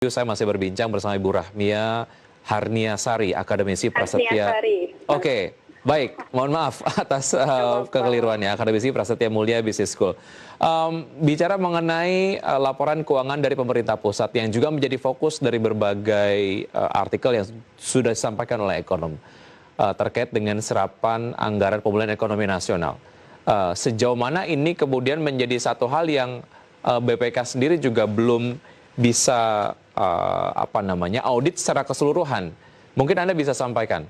Saya masih berbincang bersama Ibu Rahmia Harniasari, akademisi Prasetya. Oke, baik. Mohon maaf atas kekeliruannya. Akademisi Prasetya Mulia Business School. Bicara mengenai laporan keuangan dari pemerintah pusat yang juga menjadi fokus dari berbagai artikel yang sudah disampaikan oleh ekonom terkait dengan serapan anggaran pemulihan ekonomi nasional. Sejauh mana ini kemudian menjadi satu hal yang BPK sendiri juga belum bisa audit secara keseluruhan. Mungkin Anda bisa sampaikan.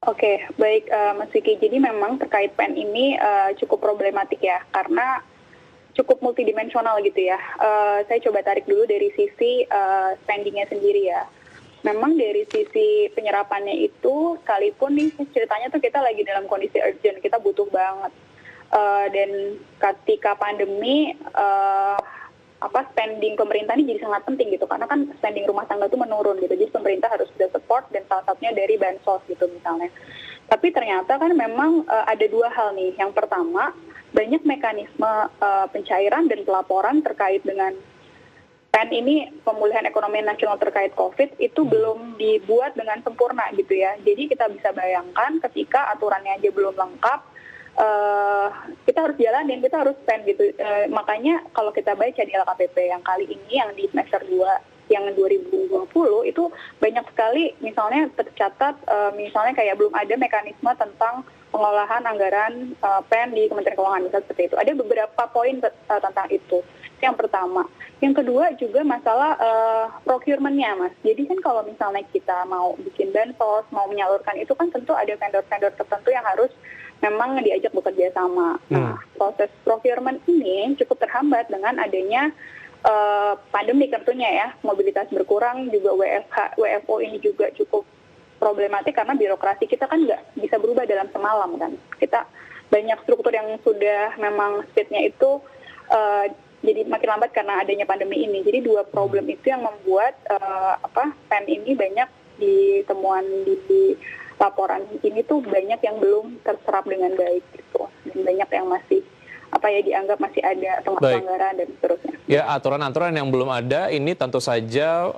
Oke, baik Mas Vicky. Jadi memang terkait PEN ini cukup problematik ya, karena cukup multidimensional gitu ya. Saya coba tarik dulu dari sisi spendingnya sendiri ya. Memang dari sisi penyerapannya itu, sekalipun nih ceritanya tuh kita lagi dalam kondisi urgent, kita butuh banget. Dan ketika pandemi, spending pemerintah ini jadi sangat penting gitu, karena kan spending rumah tangga itu menurun gitu, jadi pemerintah harus sudah support dan salah satunya dari bansos gitu misalnya. Tapi ternyata kan memang ada dua hal nih. Yang pertama, banyak mekanisme pencairan dan pelaporan terkait dengan PEN ini, pemulihan ekonomi nasional terkait COVID, itu belum dibuat dengan sempurna gitu ya. Jadi kita bisa bayangkan ketika aturannya aja belum lengkap, kita harus jalanin, kita harus spend gitu. Makanya kalau kita baca di LKPP yang kali ini, yang di semester 2, yang 2020, itu banyak sekali misalnya tercatat, misalnya kayak belum ada mekanisme tentang pengolahan anggaran PEN di Kementerian Keuangan, misalnya seperti itu. Ada beberapa poin tentang itu. Yang pertama. Yang kedua juga masalah procurement-nya, Mas. Jadi kan kalau misalnya kita mau bikin bansos, mau menyalurkan itu kan tentu ada vendor-vendor tertentu yang harus memang diajak bekerja sama. Nah, proses procurement ini cukup terhambat dengan adanya pandemi tentunya ya. Mobilitas berkurang, juga WFO ini juga cukup problematik karena birokrasi kita kan nggak bisa berubah dalam semalam kan. Kita banyak struktur yang sudah memang speed-nya itu jadi makin lambat karena adanya pandemi ini. Jadi dua problem itu yang membuat PEN ini banyak ditemuan di laporan ini tuh banyak yang belum terserap dengan baik gitu, dan banyak yang masih dianggap masih ada pelanggaran dan seterusnya. Ya, aturan-aturan yang belum ada ini tentu saja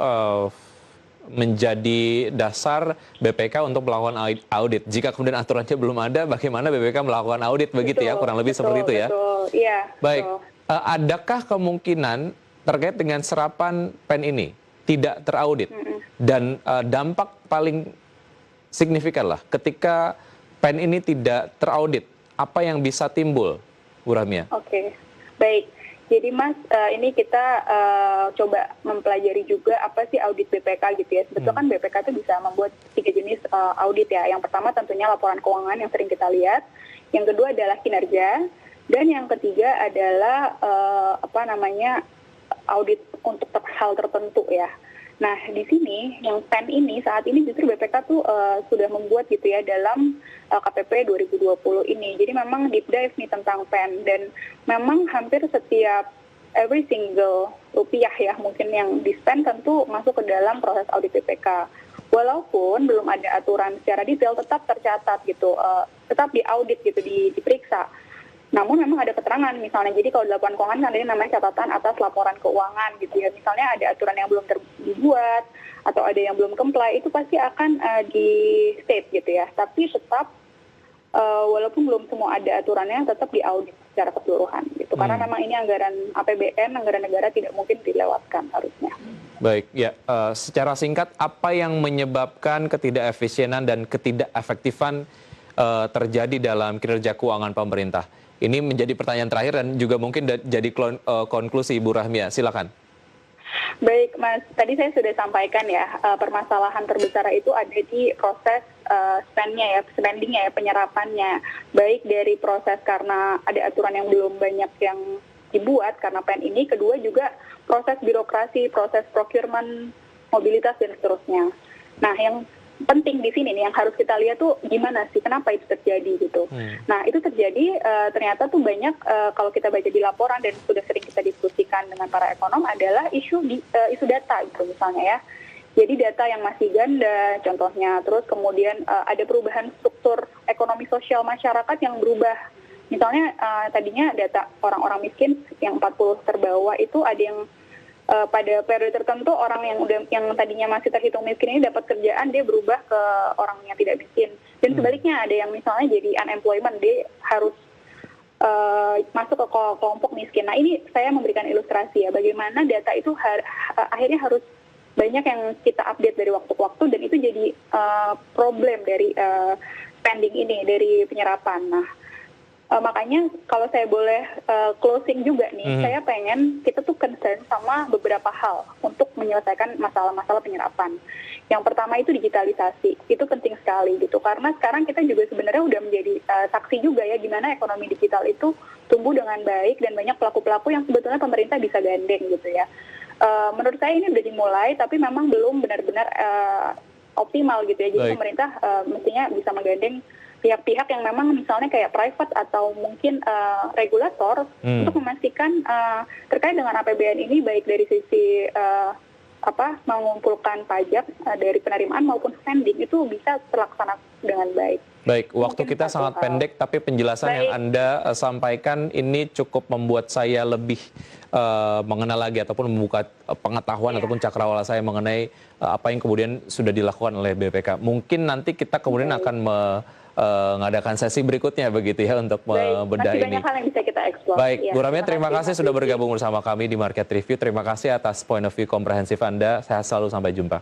menjadi dasar BPK untuk melakukan audit. Jika kemudian aturannya belum ada, bagaimana BPK melakukan audit begitu ya, kurang lebih seperti itu ya. Iya. Baik, adakah kemungkinan terkait dengan serapan PEN ini tidak teraudit dan dampak paling signifikan lah ketika PEN ini tidak teraudit, apa yang bisa timbul, Bu Rahmia? Oke, baik. Jadi Mas, ini kita coba mempelajari juga apa sih audit BPK gitu ya. Sebetulnya kan BPK itu bisa membuat 3 jenis audit ya. Yang pertama tentunya laporan keuangan yang sering kita lihat. Yang kedua adalah kinerja. Dan yang ketiga adalah audit untuk hal tertentu ya. Nah, di sini, yang PEN ini, saat ini justru BPK tuh sudah membuat gitu ya dalam KPP 2020 ini. Jadi memang deep dive nih tentang PEN, dan memang hampir setiap every single rupiah ya mungkin yang di-spend tentu masuk ke dalam proses audit BPK. Walaupun belum ada aturan secara detail, tetap tercatat gitu, tetap diaudit gitu, diperiksa. Namun memang ada keterangan misalnya, jadi kalau di laporan keuangan kan ada namanya catatan atas laporan keuangan gitu ya. Misalnya ada aturan yang belum dibuat atau ada yang belum comply, itu pasti akan di-state gitu ya. Tapi tetap walaupun belum semua ada aturannya, tetap diaudit secara keseluruhan gitu. Karena memang ini anggaran APBN, anggaran negara, tidak mungkin dilewatkan harusnya. Baik, ya secara singkat apa yang menyebabkan ketidakefisienan dan ketidakefektifan terjadi dalam kinerja keuangan pemerintah? Ini menjadi pertanyaan terakhir dan juga mungkin jadi konklusi Ibu Rahmia. Silakan. Baik, Mas. Tadi saya sudah sampaikan ya, permasalahan terbesar itu ada di proses spendingnya ya, penyerapannya. Baik dari proses karena ada aturan yang belum banyak yang dibuat karena PEN ini. Kedua juga proses birokrasi, proses procurement, mobilitas, dan seterusnya. Nah, yang penting di sini nih yang harus kita lihat tuh gimana sih, kenapa itu terjadi gitu. Nah, itu terjadi ternyata tuh banyak kalau kita baca di laporan dan sudah sering kita diskusikan dengan para ekonom adalah isu data gitu misalnya ya. Jadi data yang masih ganda contohnya, terus kemudian ada perubahan struktur ekonomi sosial masyarakat yang berubah. Misalnya tadinya data orang-orang miskin yang 40 terbawah itu ada yang pada periode tertentu orang yang tadinya masih terhitung miskin ini dapat kerjaan, dia berubah ke orang yang tidak miskin. Dan sebaliknya ada yang misalnya jadi unemployment, dia harus masuk ke kelompok miskin. Nah, ini saya memberikan ilustrasi ya bagaimana data itu akhirnya harus banyak yang kita update dari waktu ke waktu, dan itu jadi problem dari spending ini, dari penyerapan. Nah, makanya kalau saya boleh closing juga nih, saya pengen kita tuh concern sama beberapa hal untuk menyelesaikan masalah-masalah penyerapan. Yang pertama itu digitalisasi, itu penting sekali gitu, karena sekarang kita juga sebenarnya udah menjadi saksi juga ya gimana ekonomi digital itu tumbuh dengan baik dan banyak pelaku-pelaku yang sebetulnya pemerintah bisa gandeng gitu ya. Menurut saya ini udah dimulai, tapi memang belum benar-benar optimal gitu ya. Jadi pemerintah mestinya bisa menggandeng pihak-pihak yang memang misalnya kayak private atau mungkin regulator untuk memastikan terkait dengan APBN ini baik dari sisi mengumpulkan pajak dari penerimaan maupun spending itu bisa terlaksana dengan baik. Baik, waktu kita sangat pendek, tapi penjelasan yang Anda sampaikan ini cukup membuat saya lebih mengenal lagi ataupun membuka pengetahuan ataupun cakrawala saya mengenai apa yang kemudian sudah dilakukan oleh BPK. Mungkin nanti kita kemudian akan mengadakan sesi berikutnya begitu ya untuk membedah ini. Masih banyak hal yang bisa kita eksplor. Baik, Bu Ramia, terima kasih sudah bergabung bersama kami di Market Review. Terima kasih atas point of view komprehensif Anda. Sehat selalu, sampai jumpa.